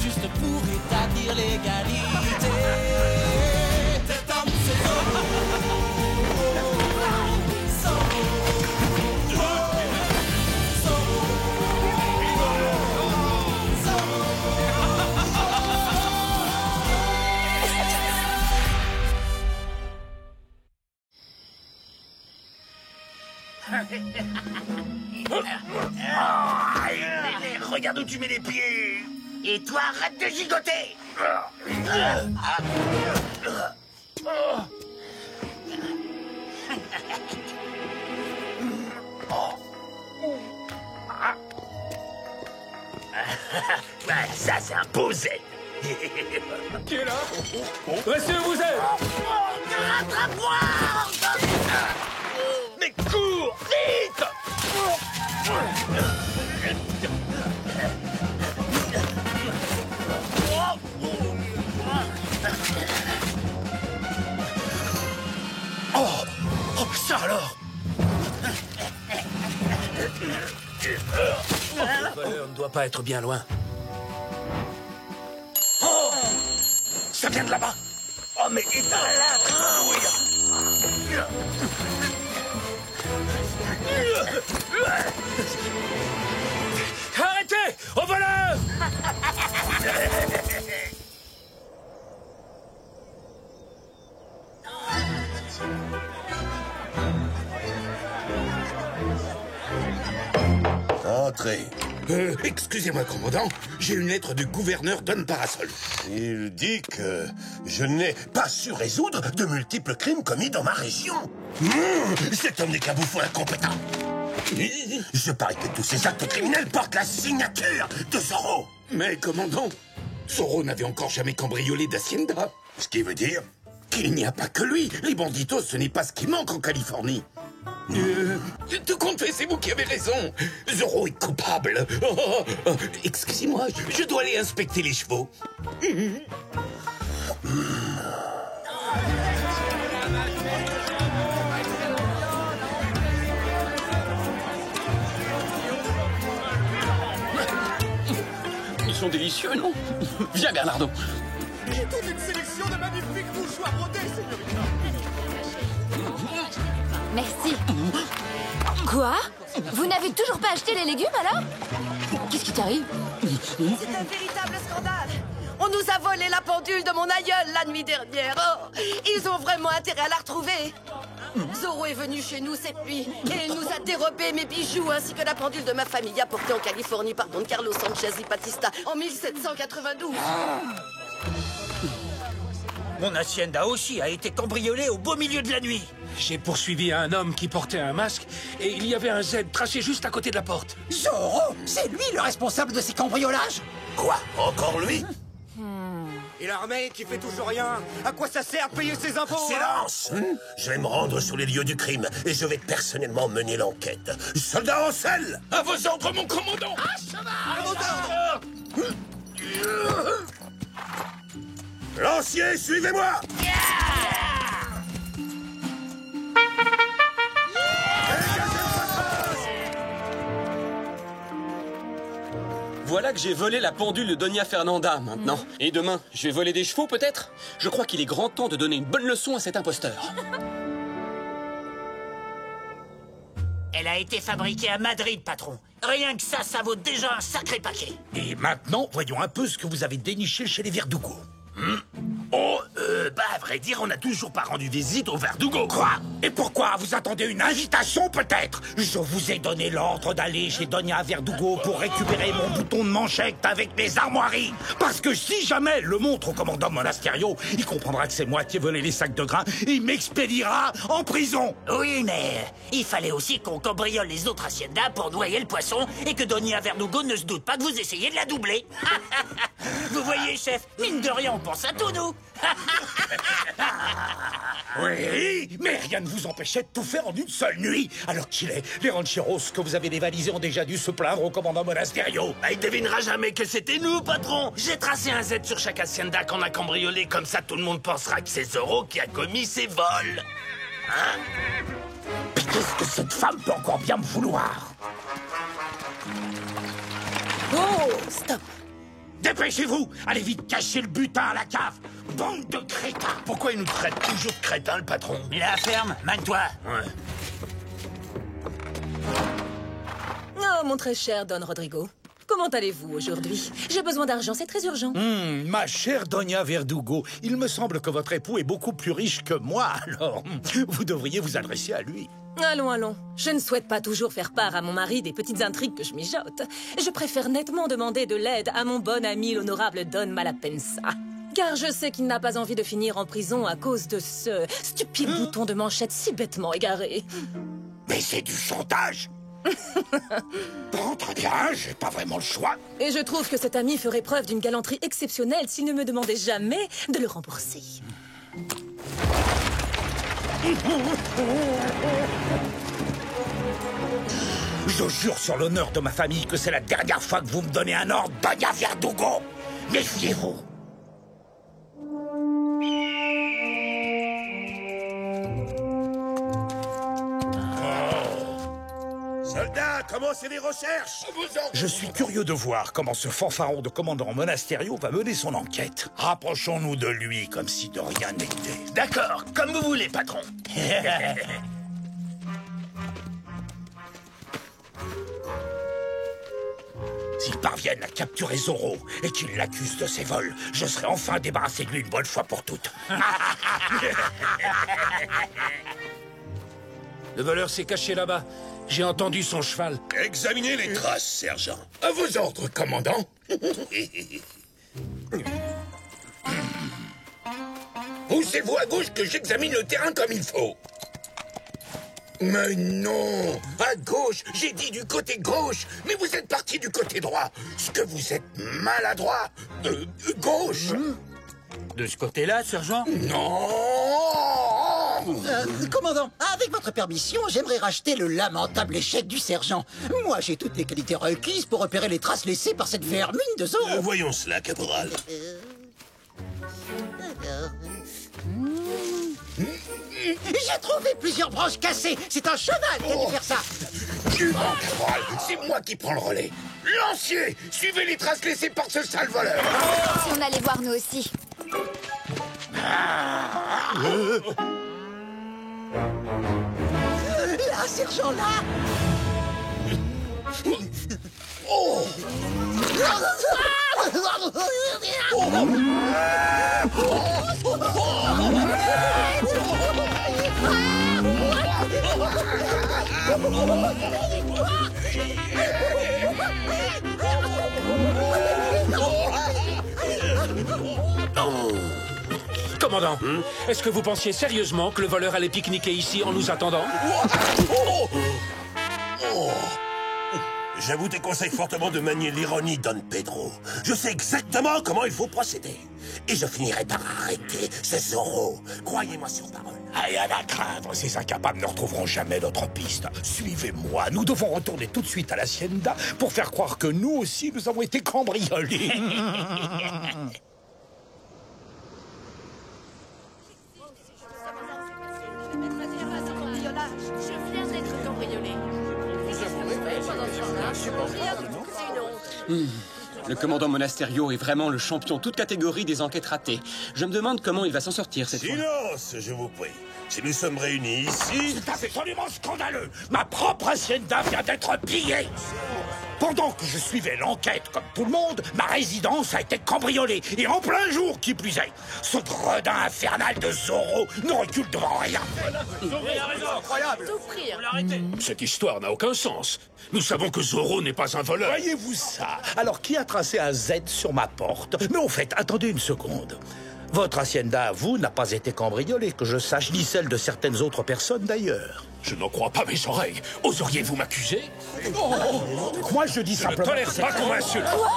juste pour établir l'égalité. Cet homme, c'est Regarde où tu mets les pieds. Et toi, arrête de gigoter. Ça, c'est un beau zen. Qui est là? Monsieur, vous êtes? Rattrape-moi! Mais cours, vite! Oh, ça alors! On ne doit pas être bien loin. Oh! Ça vient de là-bas! Oh, mais éteins-la! Arrêtez! Au voleur! Entrez. Excusez-moi, commandant, j'ai une lettre du gouverneur Don Parasol. Il dit que je n'ai pas su résoudre de multiples crimes commis dans ma région. Cet homme n'est qu'un bouffon incompétent. Je parie que tous ces actes criminels portent la signature de Zorro. Mais, commandant, Zorro n'avait encore jamais cambriolé d'Hacienda. Ce qui veut dire qu'il n'y a pas que lui. Les banditos, ce n'est pas ce qui manque en Californie. Tout compte fait, c'est vous qui avez raison. Zorro est coupable. Excusez-moi, je dois aller inspecter les chevaux. Ils sont délicieux, non? Viens, Bernardo. J'ai toute une sélection de magnifiques mouchoirs brodés, señorita. Merci. Quoi? Vous n'avez toujours pas acheté les légumes, alors? Qu'est-ce qui t'arrive? C'est un véritable scandale. On nous a volé la pendule de mon aïeul la nuit dernière. Oh, ils ont vraiment intérêt à la retrouver. Zorro est venu chez nous cette nuit et il nous a dérobé mes bijoux ainsi que la pendule de ma famille apportée en Californie par Don Carlos Sanchez y Batista en 1792. Mon hacienda aussi a été cambriolée au beau milieu de la nuit. J'ai poursuivi un homme qui portait un masque et il y avait un Z tracé juste à côté de la porte. Zorro, c'est lui le responsable de ces cambriolages. Quoi? Encore lui? Et l'armée qui fait toujours rien. À quoi ça sert de payer ses impôts? Silence! Je vais me rendre sur les lieux du crime et je vais personnellement mener l'enquête. Soldats en selle! À vos ordres, mon commandant! Lancier, suivez-moi! Voilà que j'ai volé la pendule de Doña Fernanda, maintenant. Et demain, je vais voler des chevaux, peut-être? Je crois qu'il est grand temps de donner une bonne leçon à cet imposteur. Elle a été fabriquée à Madrid, patron. Rien que ça vaut déjà un sacré paquet. Et maintenant, voyons un peu ce que vous avez déniché chez les Verdugo. À vrai dire, on n'a toujours pas rendu visite au Verdugo. Quoi? Et pourquoi? Vous attendez une invitation, peut-être? Je vous ai donné l'ordre d'aller chez Doña Verdugo pour récupérer mon bouton de manchette avec mes armoiries. Parce que si jamais elle le montre au commandant Monasterio, il comprendra que c'est moi qui ai volé les sacs de grains et il m'expédiera en prison. Oui, mais il fallait aussi qu'on cambriole les autres haciendas pour noyer le poisson et que Doña Verdugo ne se doute pas que vous essayez de la doubler. Vous voyez, chef, mine de rien, on pense à tout, nous. Oui, mais rien ne vous empêchait de tout faire en une seule nuit. Alors qu'il est, les rancheros que vous avez dévalisés ont déjà dû se plaindre au commandant Monasterio. Il devinera jamais que c'était nous, patron. J'ai tracé un Z sur chaque hacienda qu'on a cambriolé, comme ça tout le monde pensera que c'est Zorro qui a commis ces vols. Hein? Puis qu'est-ce que cette femme peut encore bien me vouloir? Oh, stop. Dépêchez-vous! Allez vite cacher le butin à la cave! Bande de crétins! Pourquoi il nous traite toujours de crétin, le patron? La ferme, mène-toi. Ouais. Oh, mon très cher Don Rodrigo. Comment allez-vous aujourd'hui? J'ai besoin d'argent, c'est très urgent. Ma chère Doña Verdugo, il me semble que votre époux est beaucoup plus riche que moi, alors vous devriez vous adresser à lui. Allons, allons. Je ne souhaite pas toujours faire part à mon mari des petites intrigues que je mijote. Je préfère nettement demander de l'aide à mon bon ami l'honorable Don Malapensa. Car je sais qu'il n'a pas envie de finir en prison à cause de ce stupide bouton de manchette si bêtement égaré. Mais c'est du chantage! Bon, très bien, j'ai pas vraiment le choix. Et je trouve que cet ami ferait preuve d'une galanterie exceptionnelle s'il ne me demandait jamais de le rembourser. Je jure sur l'honneur de ma famille que c'est la dernière fois que vous me donnez un ordre, Doña Verdugo. Méfiez-vous. Soldats, commencez les recherches! Je suis curieux de voir comment ce fanfaron de commandant Monasterio va mener son enquête. Rapprochons-nous de lui comme si de rien n'était. D'accord, comme vous voulez, patron. S'ils parviennent à capturer Zorro et qu'ils l'accusent de ses vols, je serai enfin débarrassé de lui une bonne fois pour toutes. Le voleur s'est caché là-bas. J'ai entendu son cheval. Examinez les traces, sergent. À vos ordres, commandant. Poussez-vous à gauche que j'examine le terrain comme il faut. Mais non, à gauche, j'ai dit du côté gauche, mais vous êtes parti du côté droit. Ce que vous êtes maladroit. Gauche. De ce côté-là, sergent? Non. Commandant, avec votre permission, j'aimerais racheter le lamentable échec du sergent. Moi, j'ai toutes les qualités requises pour repérer les traces laissées par cette vermine de Zorro. Voyons cela, caporal. J'ai trouvé plusieurs branches cassées. C'est un cheval qui a dû faire ça. Suivant, caporal, c'est moi qui prends le relais. Lancier, suivez les traces laissées par ce sale voleur. Si on allait voir nous aussi. Là, sergent, là. Oh. Commandant, est-ce que vous pensiez sérieusement que le voleur allait pique-niquer ici en nous attendant? Je vous déconseille fortement de manier l'ironie, Don Pedro. Je sais exactement comment il faut procéder. Et je finirai par arrêter ce Zorro. Croyez-moi sur parole. Rien à craindre, ces incapables ne retrouveront jamais notre piste. Suivez-moi, nous devons retourner tout de suite à l'hacienda pour faire croire que nous aussi, nous avons été cambriolés. Je viens d'être cambriolé. Le commandant Monasterio est vraiment le champion toute catégorie des enquêtes ratées. Je me demande comment il va s'en sortir cette fois. Silence, je vous prie. Si nous sommes réunis ici... C'est absolument scandaleux. Ma propre hacienda vient d'être pillée. Pendant que je suivais l'enquête comme tout le monde, ma résidence a été cambriolée. Et en plein jour, qui plus est. Ce gredin infernal de Zorro ne recule devant rien. Incroyable. Souffrir. Cette histoire n'a aucun sens. Nous savons que Zorro n'est pas un voleur. Voyez-vous ça? Alors, qui a tracé un Z sur ma porte? Mais au fait, attendez une seconde. Votre hacienda à vous n'a pas été cambriolée, que je sache, ni celle de certaines autres personnes d'ailleurs. Je n'en crois pas mes oreilles. Oseriez-vous m'accuser? Moi, je dis Je ne simplement... tolère pas qu'on m'insulte. Quoi?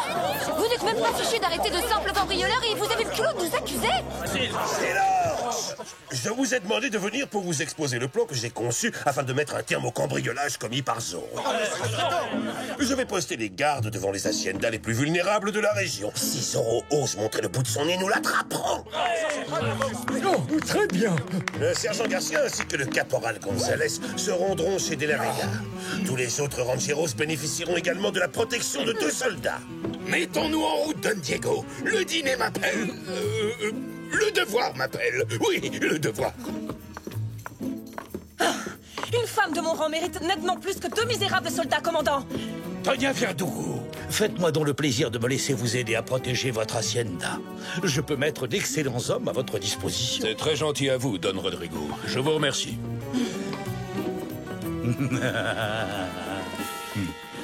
Vous n'êtes même pas fichu d'arrêter de simples cambrioleurs et vous avez le culot de nous accuser? Silence! Je vous ai demandé de venir pour vous exposer le plan que j'ai conçu afin de mettre un terme au cambriolage commis par Zorro. Je vais poster les gardes devant les haciendas les plus vulnérables de la région. Si Zorro ose montrer le bout de son nez, nous l'attraperons. Oh, très bien. Le sergent Garcia ainsi que le caporal Gonzalez se rendront chez De La Vega. Tous les autres rancheros bénéficieront également de la protection de 2 soldats. Mettons-nous en route, Don Diego. Le dîner m'appelle. Le devoir m'appelle. Oui, le devoir. Une femme de mon rang mérite nettement plus que 2 misérables soldats, commandant. Doña Verdugo, faites-moi donc le plaisir de me laisser vous aider à protéger votre hacienda. Je peux mettre d'excellents hommes à votre disposition. C'est très gentil à vous, Don Rodrigo. Je vous remercie.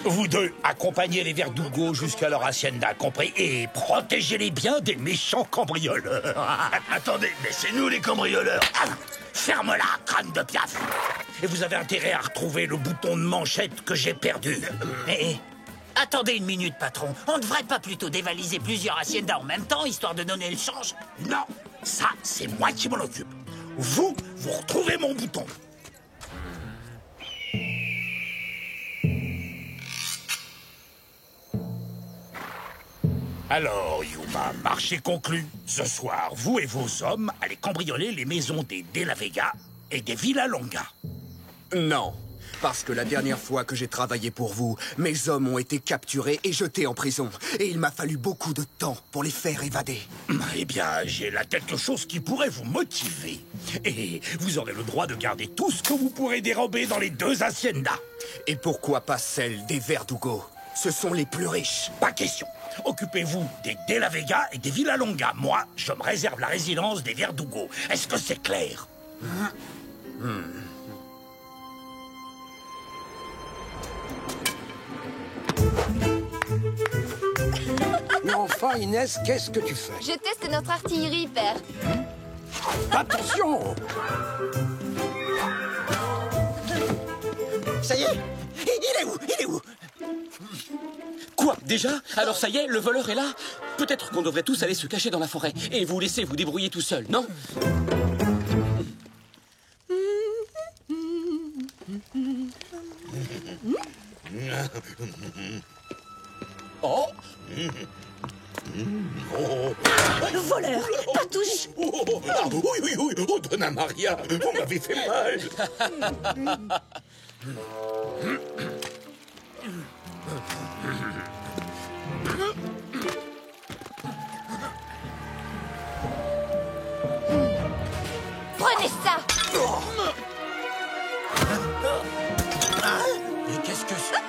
Vous deux, accompagnez les Verdugo jusqu'à leur hacienda, compris? Et protégez-les bien des méchants cambrioleurs. Attendez, mais c'est nous les cambrioleurs. Ferme-la, crâne de piaf. Et vous avez intérêt à retrouver le bouton de manchette que j'ai perdu. Mais attendez une minute, patron. On ne devrait pas plutôt dévaliser plusieurs haciendas en même temps, histoire de donner le change? Non, ça, c'est moi qui m'en occupe. Vous retrouvez mon bouton. Alors, Yuma, marché conclu. Ce soir, vous et vos hommes allez cambrioler les maisons des De La Vega et des Villalonga. Non, parce que la dernière fois que j'ai travaillé pour vous, mes hommes ont été capturés et jetés en prison. Et il m'a fallu beaucoup de temps pour les faire évader. Eh bien, j'ai là quelque chose qui pourrait vous motiver. Et vous aurez le droit de garder tout ce que vous pourrez dérober dans les 2 haciendas. Et pourquoi pas celle des Verdugo? Ce sont les plus riches. Pas question. Occupez-vous des De La Vega et des Villalonga. Moi, je me réserve la résidence des Verdugo. Est-ce que c'est clair? Mais enfin, Inès, qu'est-ce que tu fais? Je teste notre artillerie, père. Attention! Ça y est? Il est où? Il est où? Quoi? Déjà? Alors ça y est, le voleur est là? Peut-être qu'on devrait tous aller se cacher dans la forêt et vous laisser vous débrouiller tout seul, non? Oh! Voleur, pas touche. Oui, oh, Donna Maria, vous m'avez fait mal. Prenez ça. Mais qu'est-ce que c'est?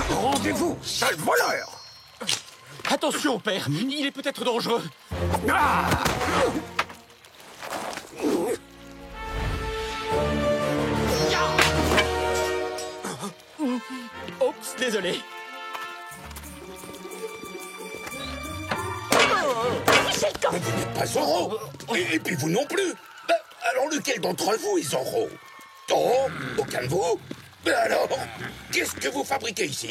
Rendez-vous, sale voleur! Attention, père, il est peut-être dangereux. Oups, désolé. Mais vous n'êtes pas Zorro. Et puis vous non plus. Alors lequel d'entre vous est Zorro? Oh, aucun de vous? Alors, qu'est-ce que vous fabriquez ici?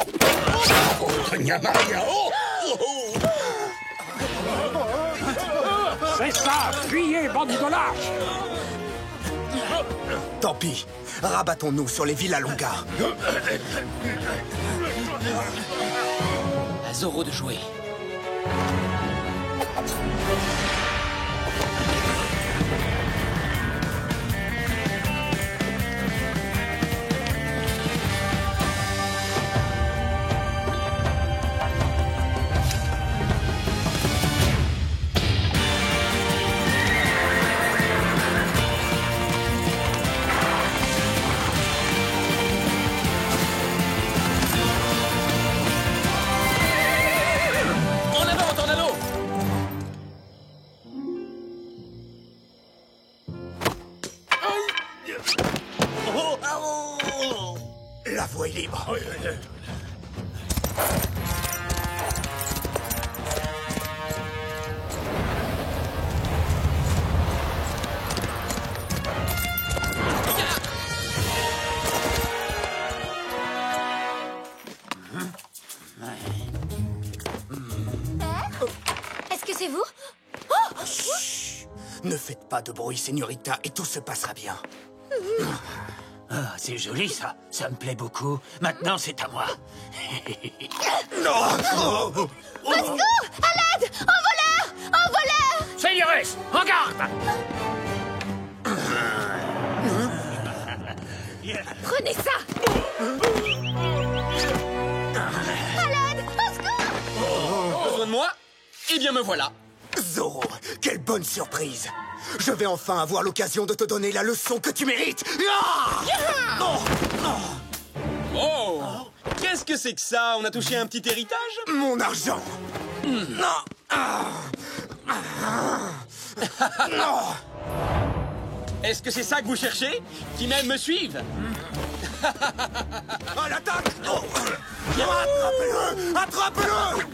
Oh, Doña Maria, oh! C'est ça! Fuyez, bande de lâches! Tant pis, rabattons-nous sur les Villalonga. À Zorro de jouer. La voie est libre. faites pas de bruit, señorita, et tout se passera bien. Ah, c'est joli, ça. Ça me plaît beaucoup. Maintenant, c'est à moi. Non! Au secours! À l'aide! Un voleur! Un voleur! Señores, en garde! Prenez ça! À l'aide! Au secours! Besoin de moi? Eh bien, me voilà. Zorro, quelle bonne surprise! Je vais enfin avoir l'occasion de te donner la leçon que tu mérites! Ah! Oh! Qu'est-ce que c'est que ça? On a touché un petit héritage? Mon argent! Non! Non! Est-ce que c'est ça que vous cherchez? Qui même me suivent? À l'attaque! Oh. Attrapez-le! Attrapez-le!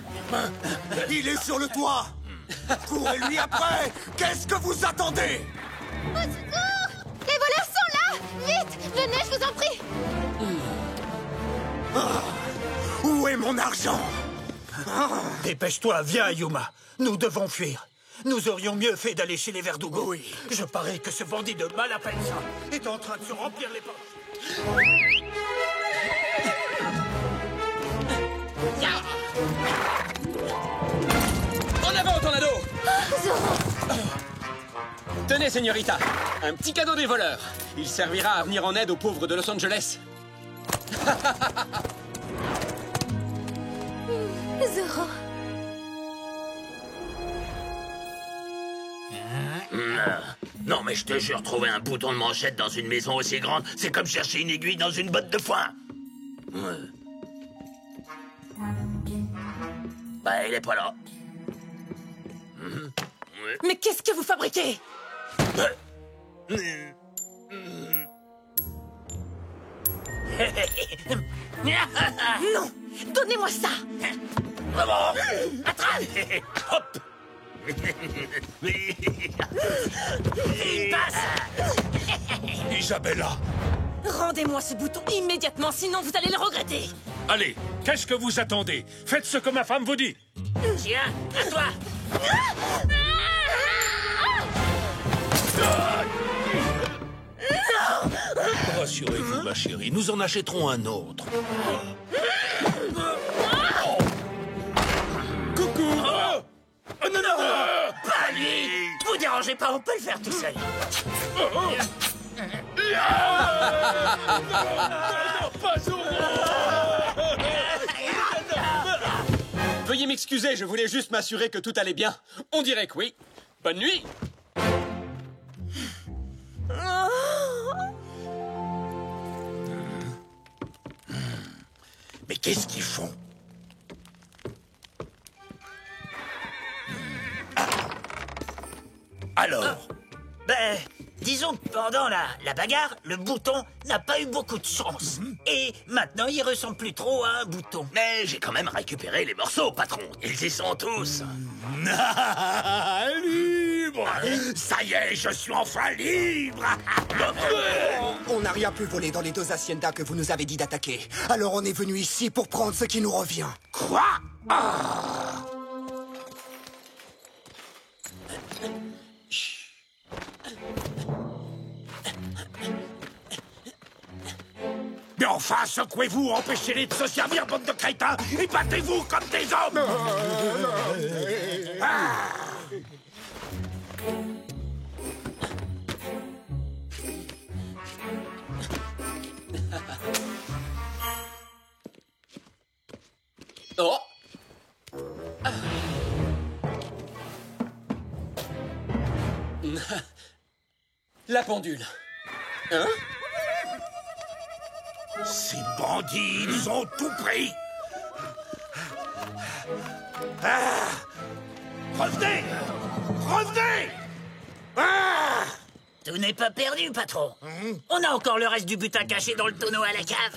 Il est sur le toit! Courez-lui après! Qu'est-ce que vous attendez? Au secours! Les voleurs sont là! Vite! Venez, je vous en prie! Où est mon argent? Dépêche-toi, viens, Yuma. Nous devons fuir. Nous aurions mieux fait d'aller chez les Verdugo. Oui. Je parie que ce bandit de Malapensa est en train de se remplir les poches. En avant, Tornado! Zorro! Tenez, señorita, un petit cadeau des voleurs. Il servira à venir en aide aux pauvres de Los Angeles. Zorro! Non, mais je te jure, trouver un bouton de manchette dans une maison aussi grande, c'est comme chercher une aiguille dans une botte de foin. Bah, il est pas là. Mais qu'est-ce que vous fabriquez? Non! Donnez-moi ça! Attrape! Hop! Il passe! Isabella! Rendez-moi ce bouton immédiatement, sinon vous allez le regretter! Allez, qu'est-ce que vous attendez? Faites ce que ma femme vous dit. Tiens, à toi! Rassurez-vous, ma chérie, nous en achèterons un autre. Coucou! Oh non, non! Pas lui! Vous dérangez pas, on peut le faire tout seul. Veuillez m'excuser, je voulais juste m'assurer que tout allait bien. On dirait que oui. Bonne nuit! Mais qu'est-ce qu'ils font? Alors? Ben, disons que pendant la bagarre, le bouton n'a pas eu beaucoup de chance. Et maintenant, il ressemble plus trop à un bouton. Mais j'ai quand même récupéré les morceaux, patron. Ils y sont tous. Libre! Ça y est, je suis enfin libre! On n'a rien pu voler dans les deux haciendas que vous nous avez dit d'attaquer. Alors on est venu ici pour prendre ce qui nous revient. Quoi? Mais enfin, secouez-vous, empêchez-les de se servir, bande de crétins, et battez-vous comme des hommes! Oh! La pendule. Hein? Ces bandits, ils ont tout pris! Revenez! Revenez! Tout n'est pas perdu, patron. On a encore le reste du butin caché dans le tonneau à la cave.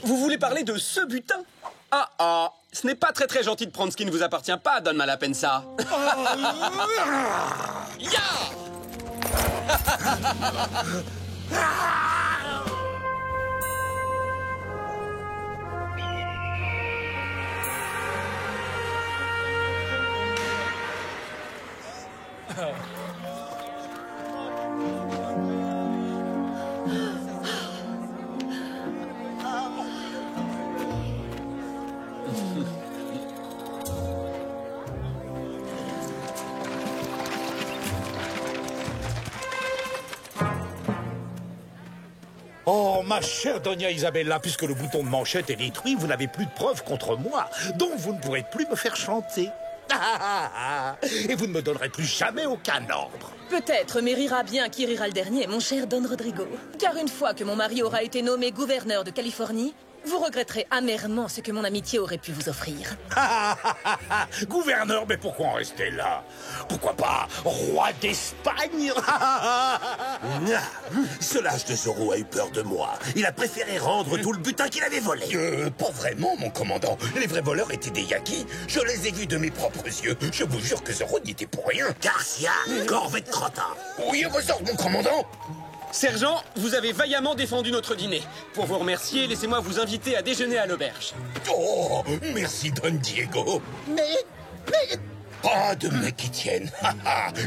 Vous voulez parler de ce butin? Ah, ce n'est pas très gentil de prendre ce qui ne vous appartient pas, Don Malapensa. Ya! Oh, ma chère Doña Isabella, puisque le bouton de manchette est détruit, vous n'avez plus de preuves contre moi. Donc vous ne pourrez plus me faire chanter. Et vous ne me donnerez plus jamais aucun ordre. Peut-être, mais rira bien qui rira le dernier, mon cher Don Rodrigo. Car une fois que mon mari aura été nommé gouverneur de Californie, vous regretterez amèrement ce que mon amitié aurait pu vous offrir. Gouverneur, mais pourquoi en rester là? Pourquoi pas roi d'Espagne? Ce lâche de Zorro a eu peur de moi. Il a préféré rendre tout le butin qu'il avait volé. Pas vraiment, mon commandant. Les vrais voleurs étaient des Yakis. Je les ai vus de mes propres yeux. Je vous jure que Zorro n'y était pour rien. Garcia, corvette crottin. Oui, à vos ordres, mon commandant. Sergent, vous avez vaillamment défendu notre dîner. Pour vous remercier, laissez-moi vous inviter à déjeuner à l'auberge. Oh, merci, Don Diego. Mais... Pas de mecs qui tiennent.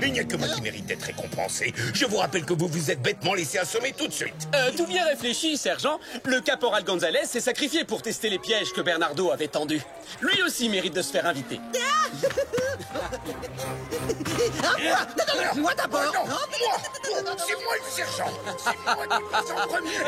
Il n'y a que moi qui mérite d'être récompensé. Je vous rappelle que vous vous êtes bêtement laissé assommer tout de suite. Tout bien réfléchi, sergent. Le caporal Gonzalez s'est sacrifié pour tester les pièges que Bernardo avait tendus. Lui aussi mérite de se faire inviter. Moi d'abord. Non, moi. C'est moi le sergent. C'est moi qui passe en premier.